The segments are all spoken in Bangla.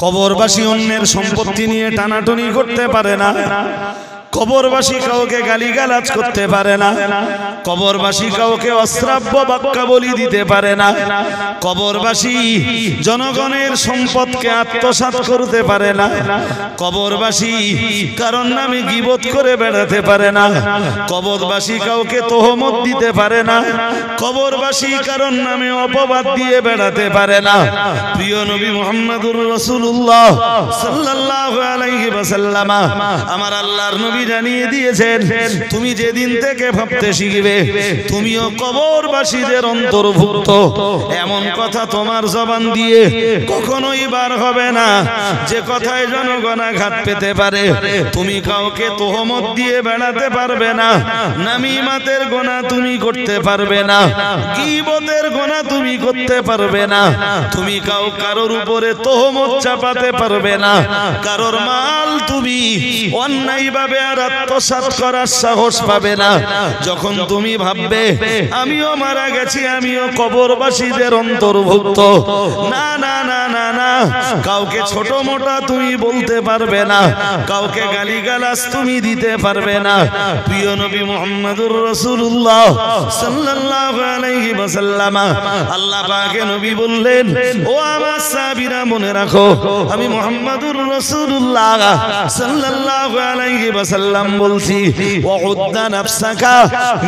কবরবাসী অন্যের সম্পত্তি নিয়ে টানাটানি করতে পারে না, কবরবাসী কাউকে গালিগালাজ করতে পারে না, কবরবাসী কাউকে অশ্রাব্য বাক্যাবলী দিতে পারে না, কবরবাসী জনগণের সম্পদকে আত্মসাৎ করতে পারে না, কবরবাসী কারণ নামে গীবত করে বেড়াতে পারে না, কবরবাসী কাউকে তোহমত দিতে পারে না, কবরবাসী কারণ নামে অপবাদ দিয়ে বেড়াতে পারে না। প্রিয় নবী মুহাম্মদুর রাসূলুল্লাহ সাল্লাল্লাহু আলাইহি ওয়াসাল্লাম আমার আল্লাহর নবী জানিয়ে দিয়েছেন, তুমি যেদিন থেকে ভাবতে শিখবে তুমিও কবরবাসীদের অন্তর্ভুক্ত, এমন কথা তোমার জবান দিয়ে কখনোই বার হবে না যে কথায় জনগণ আঘাত পেতে পারে। তুমি কাউকে তোহমত দিয়ে বেড়াতে পারবে না, নামিমাতের গুনাহ তুমি করতে পারবে না, গীবতের গুনাহ তুমি করতে পারবে না, তুমি কারোর উপরে তোহমত চাপাতে পারবে না, কারোর মাল তুমি অন্যায়ভাবে আর আত্মসাৎ করার সাহস পাবে না। যখন তুমি ভাববে আমিও মারা গেছি, আমিও কবরবাসীদের অন্তর্ভুক্ত, না না না না না, কাউকে ছোট মোটা তুমি বলতে পারবে না, কাউকে গালিগালাজ তুমি দিতে পারবে না। প্রিয় নবী মুহাম্মদুর রাসূলুল্লাহ সাল্লাল্লাহু আলাইহি ওয়াসাল্লাম আল্লাহ পাকের নবী বললেন, ও আমার সাহাবীরা মনে রাখো, আমি মুহাম্মদুর রাসূলুল্লাহ সাল্লাল্লাহু আলাইহি ওয়াসাল্লাম বলছি, ওয়াউদ্দা নাফসাকা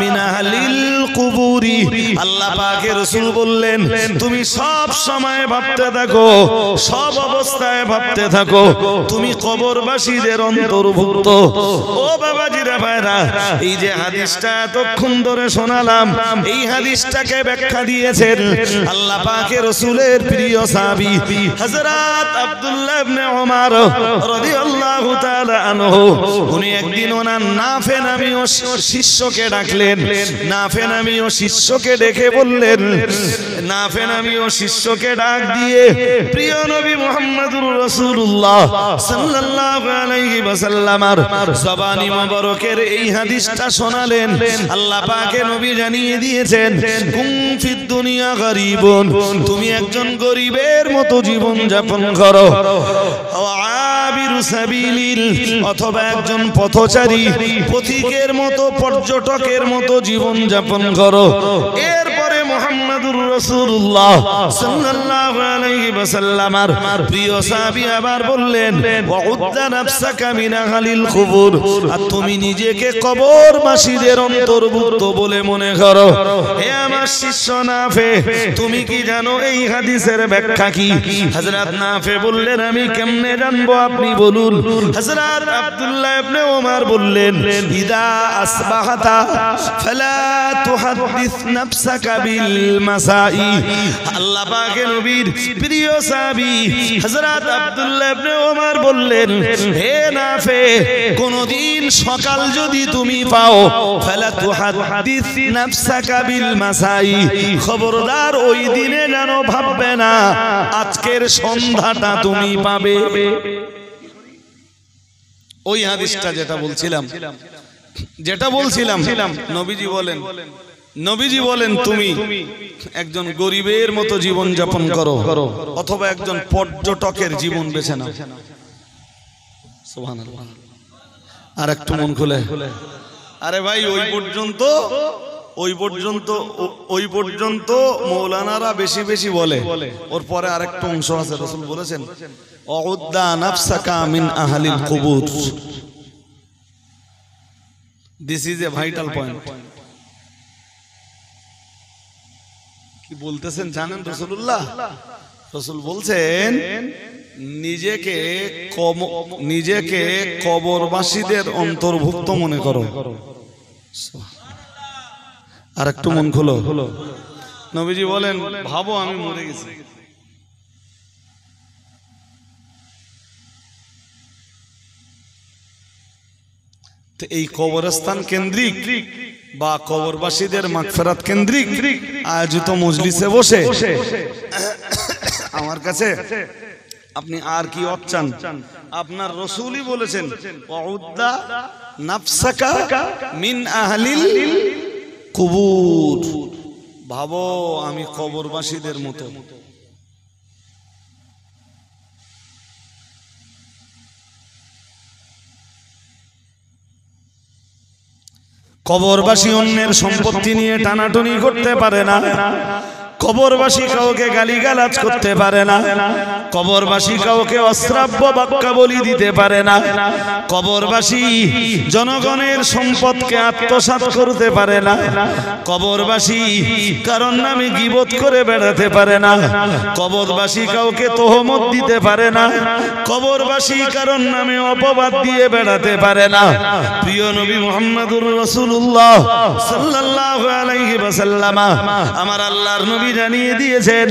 মিন আহলিল কুবুরি। আল্লাহ পাকের রাসূল বললেন, তুমি সব সময় ভাবতে থাকো, সব অবস্থায় ভাবতে থাকো তুমি কবরবাসীদের অন্তর্ভুক্ত। ও বাবাজিরা ভাইরা, এই যে হাদিসটা এতক্ষণ ধরে শোনালাম, এই হাদিসটাকে ব্যাখ্যা দিয়েছেন আল্লাহ পাকের রাসূলের প্রিয় সাহাবী হযরত আব্দুল্লাহ ইবনে ওমর রাদিয়াল্লাহু তাআলা আনহু। উনি একদিন ওনার নাফে নামীয় শিষ্যকে ডাকলেন, নাফে নামীয় শিষ্যকে ডেকে বললেন, নাফে নামীয় শিষ্যকে ডাক দিয়ে প্রিয় নবী মুহাম্মদুর রাসূলুল্লাহ সাল্লাল্লাহু আলাইহি ওয়াসাল্লামের জবানি মোবারকের এই হাদিসটা শোনালেন। আল্লাহ পাকের নবী জানিয়ে দিয়েছেন, কুম ফিদ দুনিয়া গরীবুন, তুমি একজন গরীবের মতো জীবন যাপন করো, আবিরু সাবিলিল, অথবা একজন পথচারী পথিকের মতো পর্যটকের মতো জীবন যাপন করো। এরপরে মুহাম্মদুর রাসূলুল্লাহ সাল্লাল্লাহু আলাইহি ওয়াসাল্লামের প্রিয় সাহাবী আবার বললেন, ওয়াউদ্দা নাফসাকা মিন আহলিল কুবুর, আর তুমি নিজেকে কবরবাসীদের অন্তর্ভুক্ত বলে মনে করো। হে আমার শিষ্য নাফে, তুমি কি জানো এই হাদিসের ব্যাখ্যা কি? হযরত নাফে বললেন, আমি কেমনে জানবো, আপনি বলুন। হযরত আব্দুল্লাহ ইবনে ওমর বললেন, ইদা আসবাহাতা ফালা তুহাদ্দিস নাফসাকা বিল মাসাই। আল্লাহ পাকের নবীর প্রিয় সাহাবী হযরত আব্দুল্লাহ ইবনে ওমর বললেন, হে নাফে, কোনদিন সকাল যদি তুমি পাও, ফালা তুহাদ্দিস নাফসাকা বিল মাসাই, খবরদার ওই দিনে যেন ভাববে না আজকের সন্ধ্যাটা তুমি পাবে। ওই হাদিসটা যেটা বলছিলাম নবীজি বলেন তুমি একজন গরিবের মতো জীবন যাপন করো, অথবা একজন পর্যটকের জীবন বেছে নাও। সুবহানাল্লাহ। আর একটু মন খুলে, আরে ভাই ওই পর্যন্ত মৌলানারা বেশি বেশি বলে, ওর পরে আরেকটা অংশ আছে, রাসূল বলেছেন, ওয়াউদ্দা নাফসাকা মিন আহলিল কুবুর। This is a vital point. কি বলতেছেন জানেন রাসূলুল্লাহ? রাসূল বলছেন, নিজেকে কবরবাসীদের অন্তর্ভুক্ত মনে করো। আর একটু মন খুলো। নবীজি বলেন, ভাবো আমি মরে গেছি, তো এই কবরস্থান কেন্দ্রিক বা কবরবাসীদের মাগফিরাত কেন্দ্রিক আয়োজিত মজলিসে বসে আমার কাছে আপনি আর কি চান? আপনার রাসূলই বলেছেন, ওয়াউদ্দা নাফসাকা মিন আহলিল কুবুর, ভাবো আমি কবরবাসীদের মতো। কবরবাসী অন্যের সম্পত্তি নিয়ে টানাটুনি করতে পারে না, কবরবাসী কাউকে গালিগালাজ করতে পারে না, কবরবাসী কাউকে অশ্রাব্য বাক্যাবলী দিতে পারে না, কবরবাসী জনগণের সম্পদকে আত্মসাৎ করতে পারে না, কবরবাসী কারণ নামে গীবত করে বেড়াতে পারে না, কবরবাসী কাউকে তোহমত দিতে পারে না, কবরবাসী কারণ নামে অপবাদ দিয়ে বেড়াতে পারে না। প্রিয় নবী মুহাম্মদুর রাসূলুল্লাহ সাল্লাল্লাহু আলাইহি ওয়াসাল্লাম আমার আল্লাহর নবী জানিয়ে দিয়েছেন,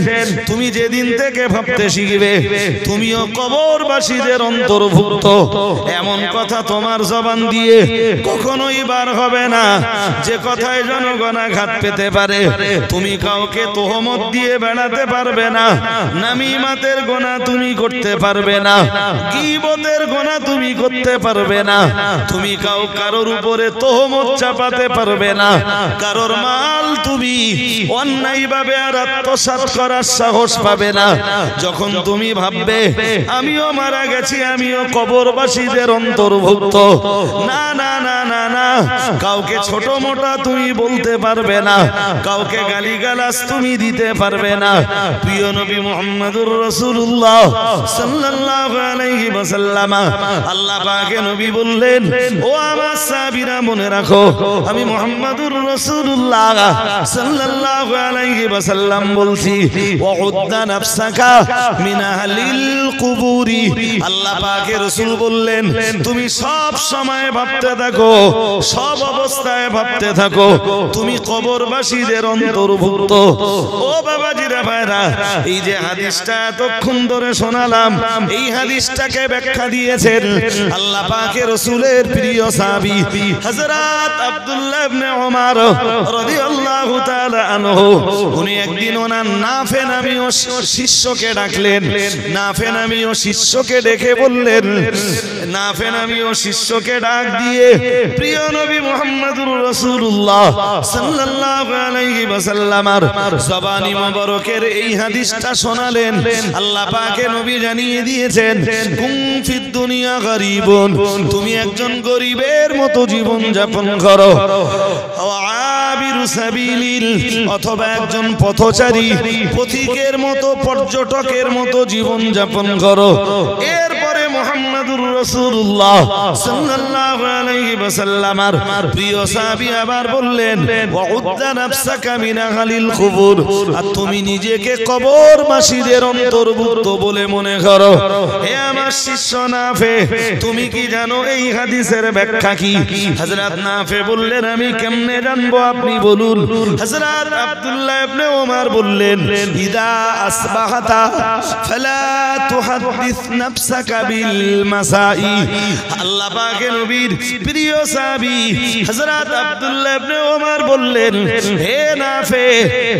তুমি যেদিন থেকে ভাবতে শিখবে তুমিও কবরবাসীদের অন্তর্ভুক্ত, এমন কথা তোমার জবান দিয়ে কখনোই বার হবে না যে কথায় জনগণ আঘাত পেতে পারে। তুমি কাউকে তোহমত দিয়ে বেড়াতে পারবে না, নামিমাতের গোনা তুমি করতে পারবে না, গীবতের গোনা তুমি করতে পারবে না, তুমি কারোর উপরে তোহমত চাপাতে পারবে না, কারোর মাল তুমি অন্যায়ভাবে আর আত্মসাৎ করার সাহস পাবে না। যখন তুমি ভাববে আমিও মারা গেছি, আমিও কবরবাসীদের অন্তর্ভুক্ত, না না না না না, কাউকে ছোট মোটা তুমি বলতে পারবে না, কাউকে গালিগালাজ তুমি দিতে পারবে না। প্রিয় নবী মুহাম্মদুর রাসূলুল্লাহ সাল্লাল্লাহু আলাইহি ওয়াসাল্লাম আল্লাহ পাকে নবী বললেন, ও আমার সাহাবীরা মনে রাখো, আমি মুহাম্মদুর রাসূলুল্লাহ সাল্লাল্লাহু আলাইহি ওয়াসাল্লাম বলছি, ওয়াউদ্দা নাফসাকা মিন আহলিল কুবুরি। আল্লাহ পাকের রাসূল বললেন, তুমি সব সময় ভাবতে থাকো, সব অবস্থায় ভাবতে থাকো তুমি কবরবাসীদের অন্তর্ভুক্ত। ও বাবাজিরা ভাইরা, এই যে হাদিসটা এতক্ষণ ধরে শোনালাম, এই হাদিসটাকে ব্যাখ্যা দিয়েছেন আল্লাহ পাকের রাসূলের প্রিয় সাহাবী হযরত আব্দুল্লাহ ইবনে ওমর রাদিয়াল্লাহু তাআলা আনহু। উনি একদিন ওনার নাফে নামীয় শিষ্যকে ডাকলেন, নাফে নামীয় শিষ্যকে ডেকে বললেন, নাফে নামীয় শিষ্যকে ডাক দিয়ে প্রিয় নবী মুহাম্মদুর রাসূলুল্লাহ সাল্লাল্লাহু আলাইহি ওয়াসাল্লামের জবানি মোবারকের এই হাদিসটা শোনালেন। আল্লাহ পাকে নবী জানিয়ে দিয়েছেন, কুম ফিদ দুনিয়া গরীবুন, তুমি একজন গরীবের মতো জীবন যাপন করো, আবিরু সাবিলিল, অথবা একজন পথচারী পথিকের মতো পর্যটকের মতো জীবন যাপন করো। এরপরে মুহাম্মদুর রাসূলুল্লাহ সাল্লাল্লাহু আলাইহি ওয়াসাল্লামের প্রিয় সাহাবী আবার বললেন, ওয়াউদ্দা নাফসাকা মিন আহলিল কুবুর, আর তুমি নিজেকে কবরবাসীদের অন্তর্ভুক্ত বলে মনে করো। হে আমার শিষ্য নাফে, তুমি কি জানো এই হাদিসের ব্যাখ্যা কি? হযরত নাফে বললেন, আমি কেমনে জানবো, আপনি বলুন। হযরত আব্দুল্লাহ ইবনে ওমর বললেন, ইদা আসবাহাতা ফালা তুহাদ্দিস নাফসাকা বিল মাসাই। আল্লাহ পাকের নবীর প্রিয় সাহাবী হযরত আব্দুল্লাহ ইবনে ওমর বললেন, হে নাফে,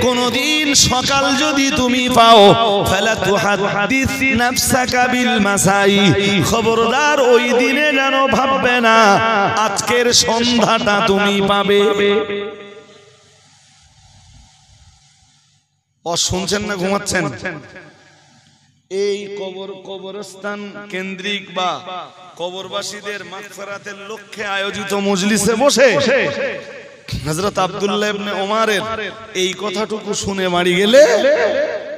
কোনদিন সকাল যদি তুমি পাও, ফালা তুহাদ্দিস নাফসাকা বিল মাসাই, খবরদার ওই দিনে যেন ভাববে না আজকের সন্ধ্যাটা তুমি পাবে। ও শুনছেন না ঘুমাচ্ছেন? এই কবরস্থান কেন্দ্রিক বা কবরবাসীদের মাগফিরাতের লক্ষ্যে আয়োজিত মজলিসে বসে হযরত আব্দুল্লাহ ইবনে ওমরের এই কথাটুকু শুনে বাড়ি গেলে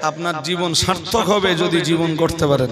আপনার জীবন সার্থক হবে, যদি জীবন করতে পারেন।